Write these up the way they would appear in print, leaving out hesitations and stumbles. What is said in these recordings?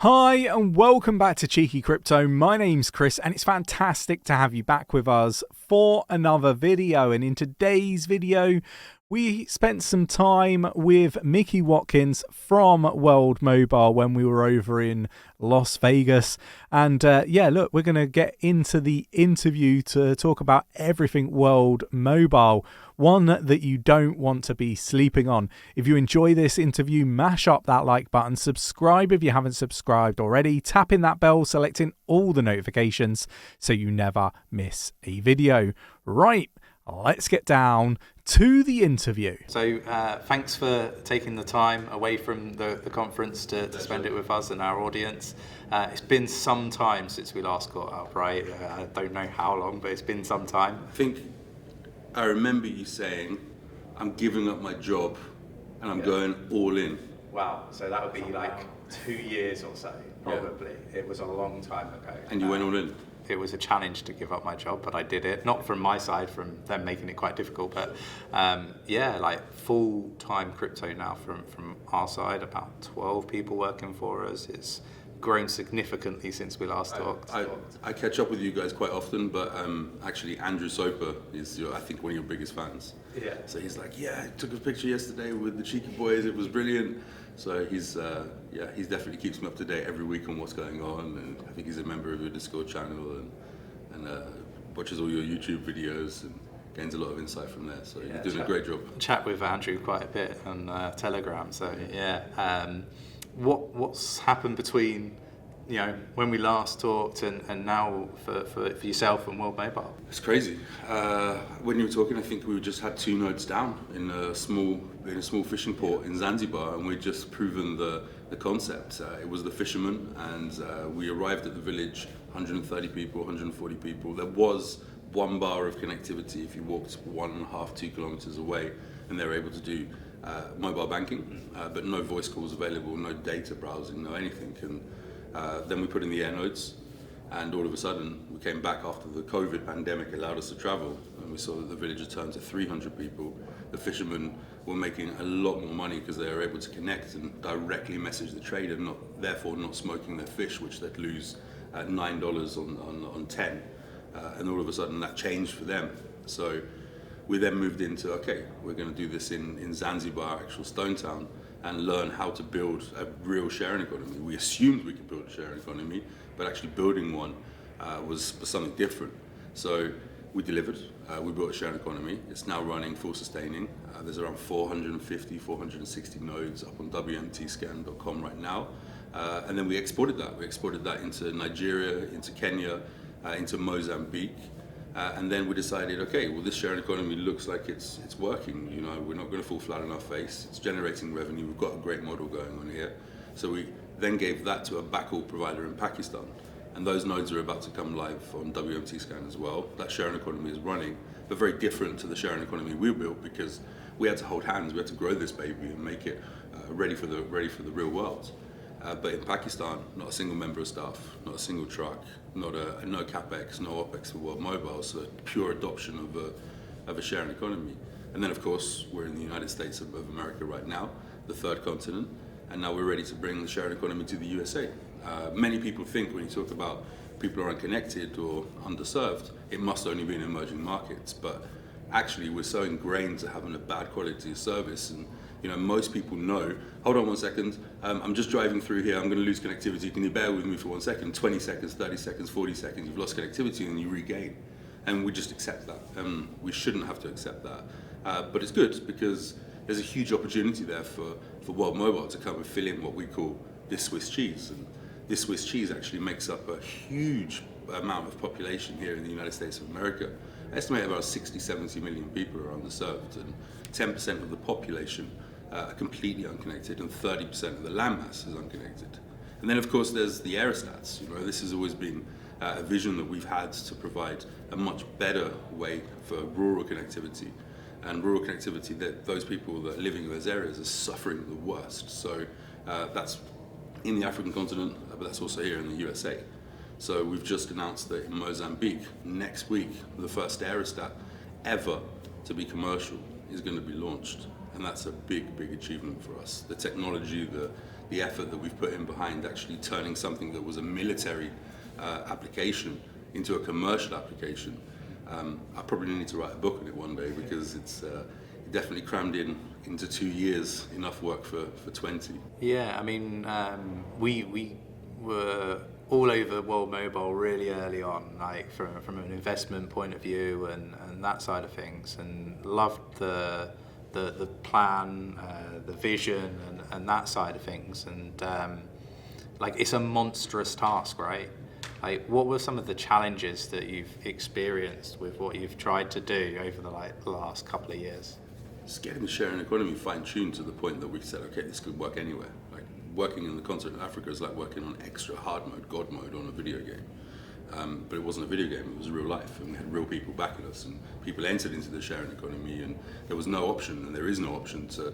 Hi and welcome back to Cheeky Crypto. My name's Chris and it's fantastic to have you back with us for another video. And in today's video, we spent some time with Mickey Watkins from World Mobile when we were over in Las Vegas. And yeah, look, we're going to get into the interview to talk about everything World Mobile, one that you don't want to be sleeping on. If you enjoy this interview, mash up that like button, subscribe if you haven't subscribed already, tap in that bell, selecting all the notifications so you never miss a video. Right, let's get down to the interview. So thanks for taking the time away from the conference to spend it with us and our audience. It's been some time since we last got up, right? I don't know how long, but it's been some time. I remember you saying, I'm giving up my job and I'm going all in. Wow, so that would be like 2 years or so, probably. Yeah. It was a long time ago. And you went all in? It was a challenge to give up my job, but I did it. Not from my side, from them making it quite difficult, but yeah, like full-time crypto now from our side, about 12 people working for us. It's grown significantly since we last talked. I catch up with you guys quite often, but actually Andrew Soper is, I think, one of your biggest fans. Yeah. So he's like, yeah, I took a picture yesterday with the Cheeky Boys, it was brilliant. So he's definitely keeps me up to date every week on what's going on, and I think he's a member of your Discord channel and watches all your YouTube videos and gains a lot of insight from there. So you're doing a great job. Chat with Andrew quite a bit on Telegram. So yeah. What's happened between when we last talked and now for yourself and World Mobile? It's crazy. When you were talking, I think we just had 2 nodes down in a small fishing port in Zanzibar, and we'd just proven the concept. It was the fishermen, and we arrived at the village, 130 people, 140 people. There was 1 bar of connectivity if you walked 1.5, 2 kilometers away, and they were able to do mobile banking, but no voice calls available, no data browsing, no anything. And then we put in the air nodes, and all of a sudden we came back after the COVID pandemic allowed us to travel, and we saw that the village had turned to 300 people. The fishermen were making a lot more money because they were able to connect and directly message the trader, therefore not smoking their fish, which they'd lose at $9 on 10. And all of a sudden that changed for them. So we then moved into, okay, we're going to do this in Zanzibar, actual Stone Town, and learn how to build a real sharing economy. We assumed we could build a sharing economy, but actually building one was something different. So we delivered. We built a sharing economy. It's now running, full sustaining. There's around 450, 460 nodes up on WMTscan.com right now. And then we exported that. We exported that into Nigeria, into Kenya, into Mozambique. And then we decided, okay, well, this sharing economy looks like it's working. We're not going to fall flat on our face. It's generating revenue. We've got a great model going on here. So we then gave that to a backhaul provider in Pakistan. And those nodes are about to come live on WMTscan as well. That sharing economy is running, but very different to the sharing economy we built, because we had to hold hands. We had to grow this baby and make it ready for the real world. But in Pakistan, not a single member of staff, not a single truck, no capex, no opex for World Mobile, so pure adoption of a sharing economy. And then of course, we're in the United States of America right now, the 3rd continent, and now we're ready to bring the sharing economy to the USA. Many people think when you talk about people are unconnected or underserved, it must only be in emerging markets, but actually we're so ingrained to having a bad quality of service, and most people know, hold on 1 second, I'm just driving through here, I'm going to lose connectivity, can you bear with me for 1 second? 20 seconds, 30 seconds, 40 seconds, you've lost connectivity and you regain. And we just accept that. We shouldn't have to accept that. But it's good because there's a huge opportunity there for World Mobile to come and fill in what we call this Swiss cheese. And this Swiss cheese actually makes up a huge amount of population here in the United States of America. I estimate about 60, 70 million people are underserved, and 10% of the population are completely unconnected, and 30% of the landmass is unconnected. And then of course there's the aerostats. This has always been a vision that we've had to provide a much better way for rural connectivity. And rural connectivity, that those people that are living in those areas are suffering the worst. So that's in the African continent, but that's also here in the USA. So we've just announced that in Mozambique, next week, the first aerostat ever to be commercial is going to be launched. And that's a big, big achievement for us. The technology, the the effort that we've put in behind actually turning something that was a military application into a commercial application. I probably need to write a book on it one day, because it's definitely crammed into 2 years enough work for 20. Yeah, I mean, we were all over World Mobile really early on, like from an investment point of view and that side of things, and loved the plan, the vision, and that side of things. And like, it's a monstrous task, right? Like, what were some of the challenges that you've experienced with what you've tried to do over the last couple of years? Just getting the sharing economy fine-tuned to the point that we said, okay, this could work anywhere. Like, working in the continent of Africa is like working on extra hard mode, God mode on a video game. But it wasn't a video game, it was real life, and we had real people backing us, and people entered into the sharing economy, and there was no option, and there is no option to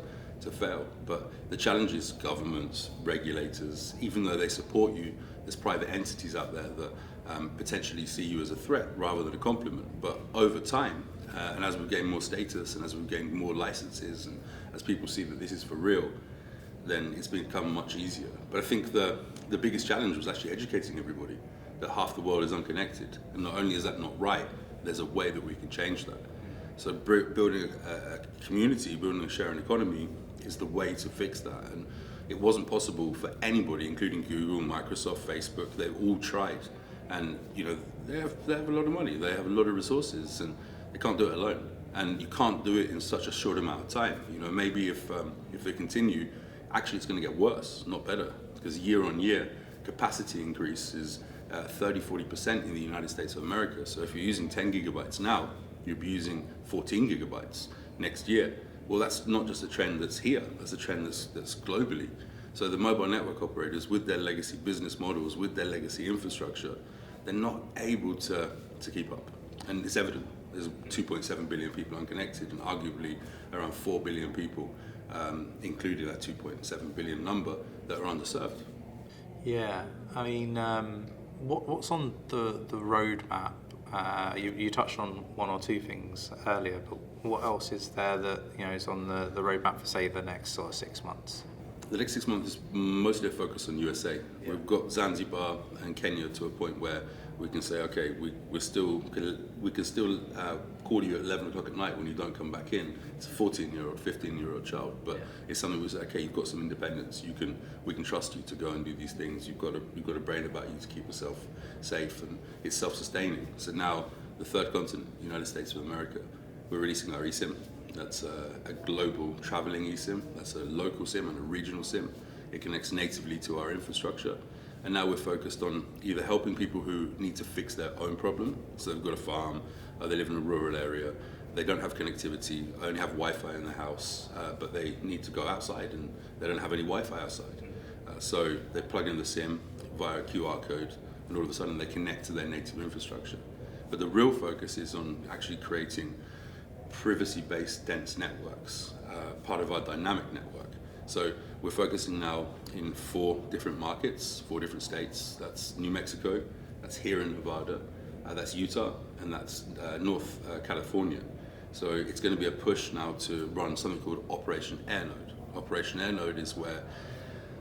fail. But the challenge is governments, regulators, even though they support you, there's private entities out there that potentially see you as a threat rather than a compliment. But over time, and as we gain more status, and as we gain more licenses, and as people see that this is for real, then it's become much easier. But I think the biggest challenge was actually educating everybody that half the world is unconnected. And not only is that not right, there's a way that we can change that. So building a community, building a sharing economy is the way to fix that. And it wasn't possible for anybody, including Google, Microsoft, Facebook. They've all tried. And they have a lot of money, they have a lot of resources, and they can't do it alone. And you can't do it in such a short amount of time. Maybe if they continue, actually it's going to get worse, not better. Because year on year, capacity increase is 30-40% in the United States of America. So if you're using 10 gigabytes now, you'll be using 14 gigabytes next year. Well, that's not just a trend that's here, that's a trend that's globally. So the mobile network operators, with their legacy business models, with their legacy infrastructure, they're not able to keep up. And it's evident. There's 2.7 billion people unconnected, and arguably around 4 billion people, including that 2.7 billion number, that are underserved. Yeah, I mean, what's on the roadmap? You touched on one or two things earlier, but what else is there that is on the roadmap for, say, the next sort of 6 months? The next 6 months is mostly focused on USA. Yeah. We've got Zanzibar and Kenya to a point where we can say, okay, we can still call you at 11 o'clock at night when you don't come back in. It's a 14-year-old, 15-year-old child, but it's something we say, okay, you've got some independence. We can trust you to go and do these things. You've got a brain about you to keep yourself safe, and it's self-sustaining. So now the third continent, United States of America, we're releasing our eSIM. That's a global traveling eSIM. That's a local SIM and a regional SIM. It connects natively to our infrastructure. And now we're focused on either helping people who need to fix their own problem. So they've got a farm, or they live in a rural area, they don't have connectivity, only have Wi-Fi in the house, but they need to go outside and they don't have any Wi-Fi outside. So they plug in the SIM via a QR code, and all of a sudden they connect to their native infrastructure. But the real focus is on actually creating privacy-based dense networks, part of our dynamic network. So we're focusing now in 4 different markets, 4 different states. That's New Mexico, that's here in Nevada, that's Utah, and that's North California. So it's going to be a push now to run something called Operation AirNode. Operation AirNode is where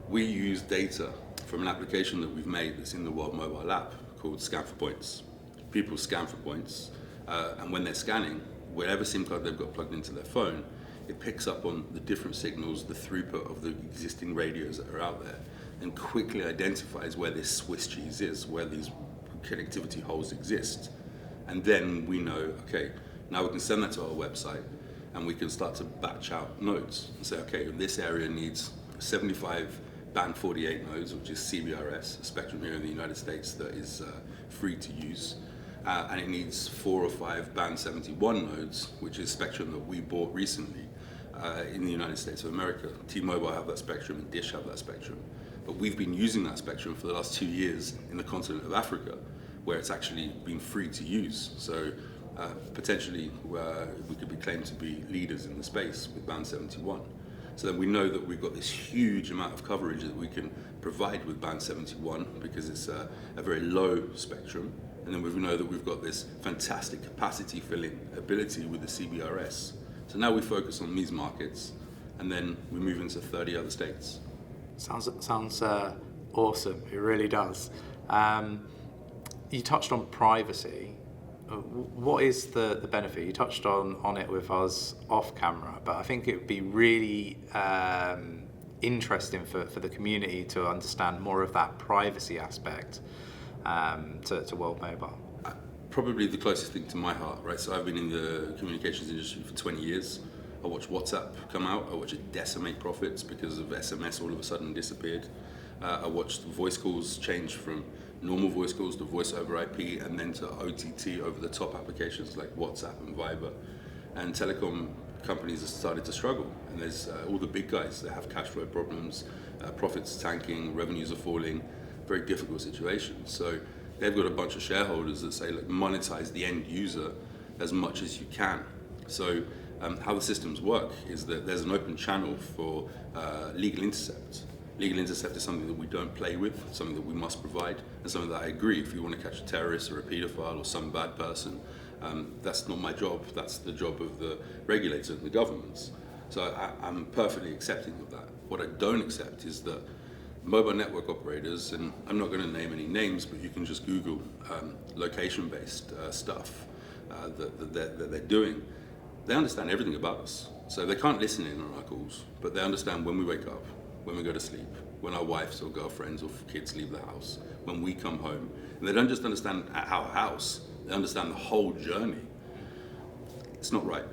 we use data from an application that we've made that's in the World Mobile app called Scan for Points. People scan for points, and when they're scanning, whatever SIM card they've got plugged into their phone, it picks up on the different signals, the throughput of the existing radios that are out there, and quickly identifies where this Swiss cheese is, where these connectivity holes exist. And then we know, okay, now we can send that to our website, and we can start to batch out nodes and say, okay, this area needs 75 band 48 nodes, which is CBRS, a spectrum here in the United States that is free to use. And it needs 4 or 5 band 71 nodes, which is spectrum that we bought recently in the United States of America. T-Mobile have that spectrum and Dish have that spectrum. But we've been using that spectrum for the last 2 years in the continent of Africa, where it's actually been free to use. So potentially we could be claimed to be leaders in the space with band 71. So then we know that we've got this huge amount of coverage that we can provide with band 71 because it's a very low spectrum. And then we know that we've got this fantastic capacity filling ability with the CBRS. So now we focus on these markets, and then we move into 30 other states. Sounds awesome. It really does. You touched on privacy. What is the benefit? You touched on it with us off camera, but I think it would be really interesting for the community to understand more of that privacy aspect to World Mobile. Probably the closest thing to my heart, right? So I've been in the communications industry for 20 years. I watched WhatsApp come out. I watched it decimate profits because of SMS all of a sudden disappeared. I watched voice calls change from normal voice calls to voice over IP and then to OTT, over the top applications like WhatsApp and Viber. And telecom companies have started to struggle. And there's all the big guys that have cash flow problems, profits tanking, revenues are falling, very difficult situation. So they've got a bunch of shareholders that say, look, monetize the end user as much as you can. So how the systems work is that there's an open channel for legal intercept. Legal intercept is something that we don't play with, something that we must provide, and something that I agree, if you want to catch a terrorist or a paedophile or some bad person, that's not my job, that's the job of the regulator and the governments. So I'm perfectly accepting of that. What I don't accept is that mobile network operators, and I'm not going to name any names, but you can just Google location-based stuff that they're doing. They understand everything about us. So they can't listen in on our calls, but they understand when we wake up, when we go to sleep, when our wives or girlfriends or kids leave the house, when we come home. And they don't just understand at our house, they understand the whole journey. It's not right.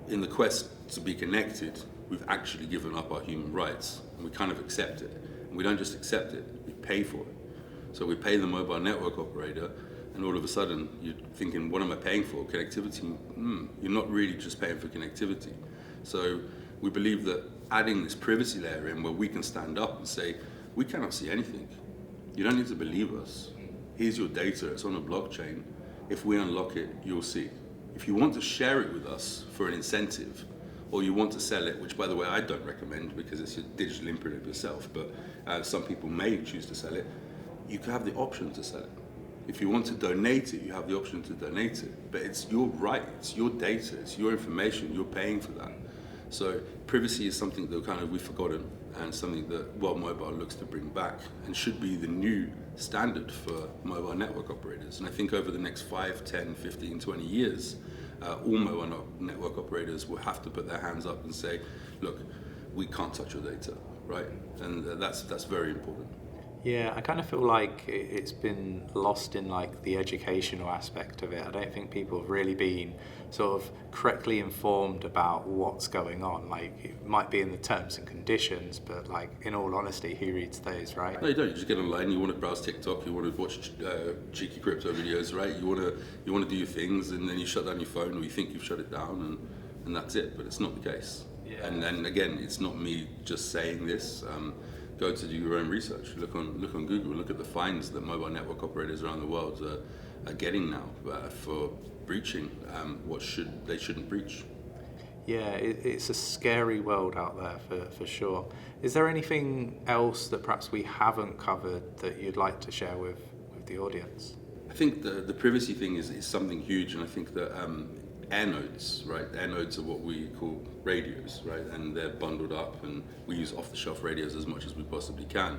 In the quest to be connected, we've actually given up our human rights, and we kind of accept it. And we don't just accept it, we pay for it. So we pay the mobile network operator, and all of a sudden you're thinking, what am I paying for? Connectivity? You're not really just paying for connectivity. So we believe that adding this privacy layer in where we can stand up and say, we cannot see anything. You don't need to believe us. Here's your data, it's on a blockchain. If we unlock it, you'll see. If you want to share it with us for an incentive, or you want to sell it, which by the way I don't recommend because it's your digital imprint of yourself, but some people may choose to sell it, you can have the option to sell it. If you want to donate it, you have the option to donate it. But it's your right, it's your data, it's your information, you're paying for that. So privacy is something that we've forgotten, and something that World Mobile looks to bring back and should be the new standard for mobile network operators. And I think over the next 5, 10, 15, 20 years, all mobile network operators will have to put their hands up and say, look, we can't touch your data, right? And that's very important. Yeah, I kind of feel like it's been lost in like the educational aspect of it. I don't think people have really been sort of correctly informed about what's going on. Like it might be in the terms and conditions, but like in all honesty, who reads those, right? No, you don't. You just get online. You want to browse TikTok. You want to watch cheeky crypto videos, right? You want to do your things, and then you shut down your phone, or you think you've shut it down, and that's it. But it's not the case. Yeah. And then again, it's not me just saying this. Go to do your own research. Look on Google. Look at the fines that mobile network operators around the world are getting now for breaching what they shouldn't breach. Yeah, it's a scary world out there for sure. Is there anything else that perhaps we haven't covered that you'd like to share with the audience? I think the privacy thing is something huge, and I think that air nodes, right? Air nodes are what we call radios, right? And they're bundled up, and we use off-the-shelf radios as much as we possibly can.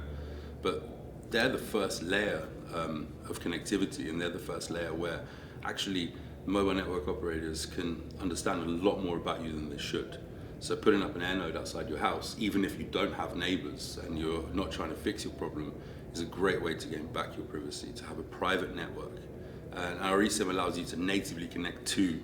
But they're the first layer of connectivity, and they're the first layer where actually mobile network operators can understand a lot more about you than they should. So putting up an air node outside your house, even if you don't have neighbors and you're not trying to fix your problem, is a great way to gain back your privacy, to have a private network. And our eSIM allows you to natively connect to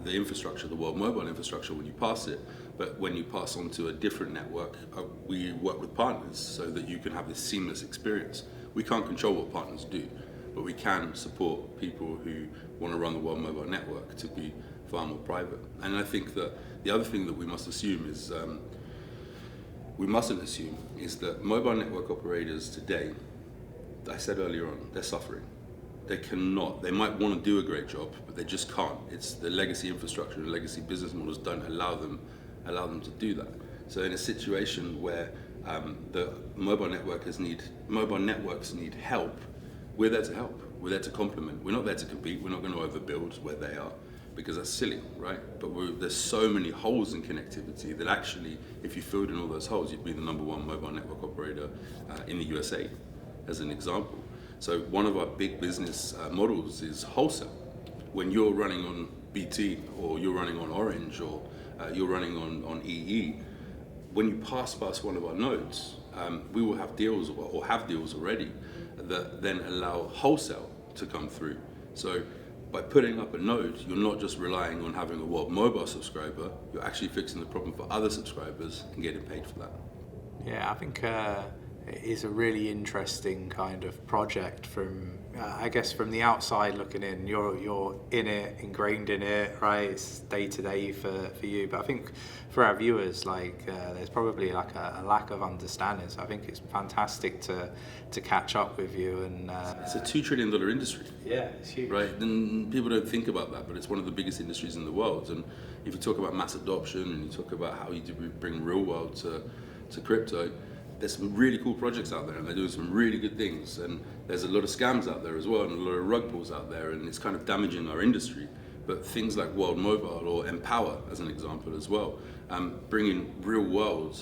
the infrastructure, the World Mobile infrastructure, when you pass it. But when you pass on to a different network, we work with partners so that you can have this seamless experience. We can't control what partners do, but we can support people who want to run the World Mobile network to be far more private. And I think that the other thing that we mustn't assume is that mobile network operators today, I said earlier on, they're suffering. They might want to do a great job, but they just can't. It's the legacy infrastructure and legacy business models don't allow them to do that. So in a situation where the mobile networks need help, we're there to help. We're there to complement. We're not there to compete. We're not going to overbuild where they are, because that's silly, right? But there's so many holes in connectivity that actually, if you filled in all those holes, you'd be the #1 mobile network operator in the USA, as an example. So one of our big business models is wholesale. When you're running on BT, or you're running on Orange, or you're running on EE, when you pass one of our nodes, we will have deals, or have deals already, that then allow wholesale to come through. So by putting up a node, you're not just relying on having a World Mobile subscriber, you're actually fixing the problem for other subscribers and getting paid for that. Yeah, I think it is a really interesting kind of project from, I guess, from the outside looking in. You're in it, ingrained in it, right? It's day to day for you. But I think for our viewers, like there's probably like a lack of understanding. So I think it's fantastic to catch up with you. And it's a $2 trillion industry. Yeah, it's huge. Right, and people don't think about that, but it's one of the biggest industries in the world. And if you talk about mass adoption, and you talk about how you bring real world to crypto, there's some really cool projects out there, and they're doing some really good things. And there's a lot of scams out there as well, and a lot of rug pulls out there, and it's kind of damaging our industry. But things like World Mobile or 𝗕𝗓𝗪, as an example as well, bringing real world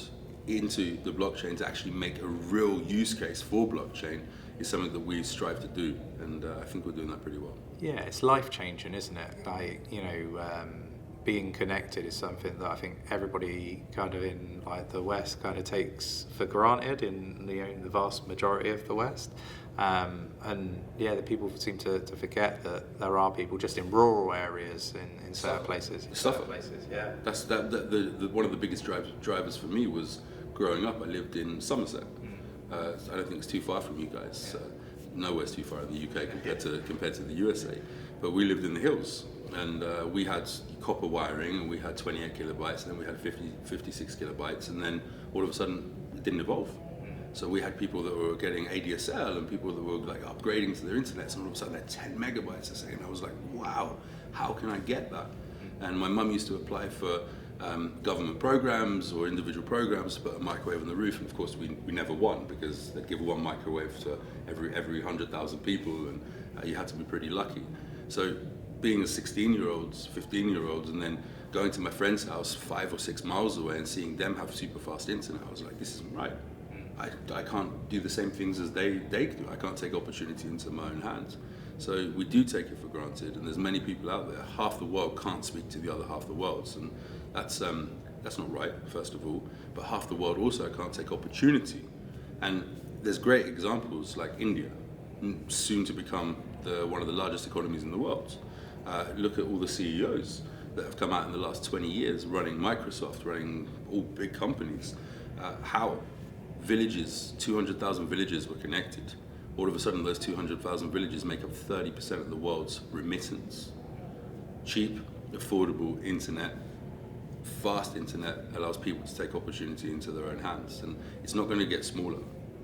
into the blockchain to actually make a real use case for blockchain is something that we strive to do, and I think we're doing that pretty well. Yeah, it's life changing, isn't it? Like, being connected is something that I think everybody kind of in like the West kind of takes for granted in the vast majority of the West. And yeah, the people seem to forget that there are people just in rural areas in certain places. Yeah. That's one of the biggest drivers for me was growing up. I lived in Somerset. I don't think it's too far from you guys. Nowhere's too far in the UK compared to the USA. But we lived in the hills, and we had copper wiring, and we had 28 kilobytes, and then we had 56 kilobytes, and then all of a sudden it didn't evolve. So we had people that were getting ADSL, and people that were like upgrading to their internet, and all of a sudden they're 10 megabytes a second. I was like, wow, how can I get that? And my mum used to apply for government programs or individual programs to put a microwave on the roof, and of course we never won, because they'd give one microwave to every 100,000 people, and you had to be pretty lucky. So being a 16-year-old, 15-year-old, and then going to my friend's house 5 or 6 miles away and seeing them have super fast internet, I was like, this isn't right. I can't do the same things as they do. I can't take opportunity into my own hands. So we do take it for granted, and there's many people out there. Half the world can't speak to the other half the world, and that's not right, first of all. But half the world also can't take opportunity. And there's great examples like India, soon to become one of the largest economies in the world. Look at all the CEOs that have come out in the last 20 years running Microsoft, running all big companies. How villages, 200,000 villages were connected. All of a sudden those 200,000 villages make up 30% of the world's remittance. Cheap, affordable internet, fast internet allows people to take opportunity into their own hands, and it's not going to get smaller.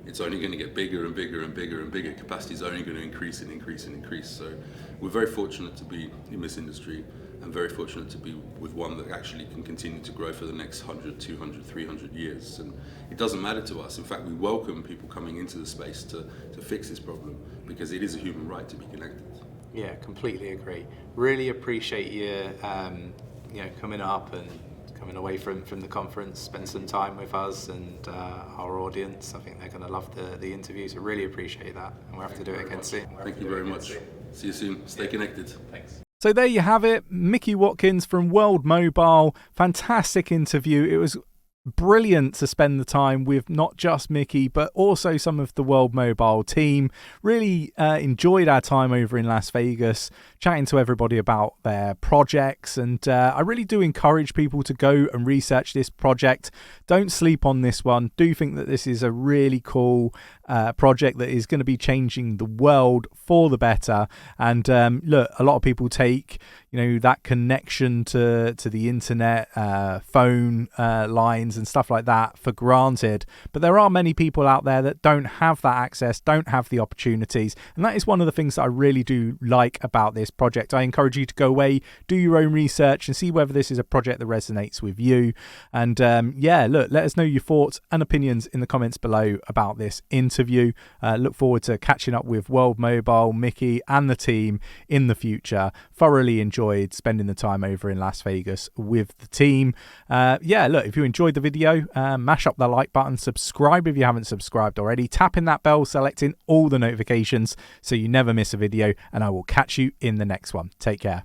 It's only going to get bigger and bigger and bigger and bigger. Capacity is only going to increase and increase and increase. So we're very fortunate to be in this industry, and very fortunate to be with one that actually can continue to grow for the next 100, 200, 300 years. And it doesn't matter to us. In fact, we welcome people coming into the space to fix this problem, because it is a human right to be connected. Yeah, completely agree. Really appreciate you, coming up and coming away from the conference, spend some time with us and our audience. I think they're going to love the interview, so really appreciate that, and we'll have to do it again soon. Thank you very much. See you soon. Stay connected. Thanks. So there you have it, ภิ𝗓𝗪 Watkins from World Mobile. Fantastic interview. It was brilliant to spend the time with not just Mickey, but also some of the World Mobile team. Really enjoyed our time over in Las Vegas, chatting to everybody about their projects. And I really do encourage people to go and research this project. Don't sleep on this one. Do think that this is a really cool project that is going to be changing the world for the better. And look, a lot of people take that connection to the internet, phone lines and stuff like that for granted, but there are many people out there that don't have that access, don't have the opportunities, and that is one of the things that I really do like about this project. I encourage you to go away, do your own research, and see whether this is a project that resonates with you. And look, let us know your thoughts and opinions in the comments below about this interview. interview. Look forward to catching up with World Mobile, Mickey, and the team in the future. Thoroughly enjoyed spending the time over in Las Vegas with the team. Yeah, look, if you enjoyed the video, mash up the like button, subscribe if you haven't subscribed already, tapping that bell, selecting all the notifications so you never miss a video, and I will catch you in the next one. Take care.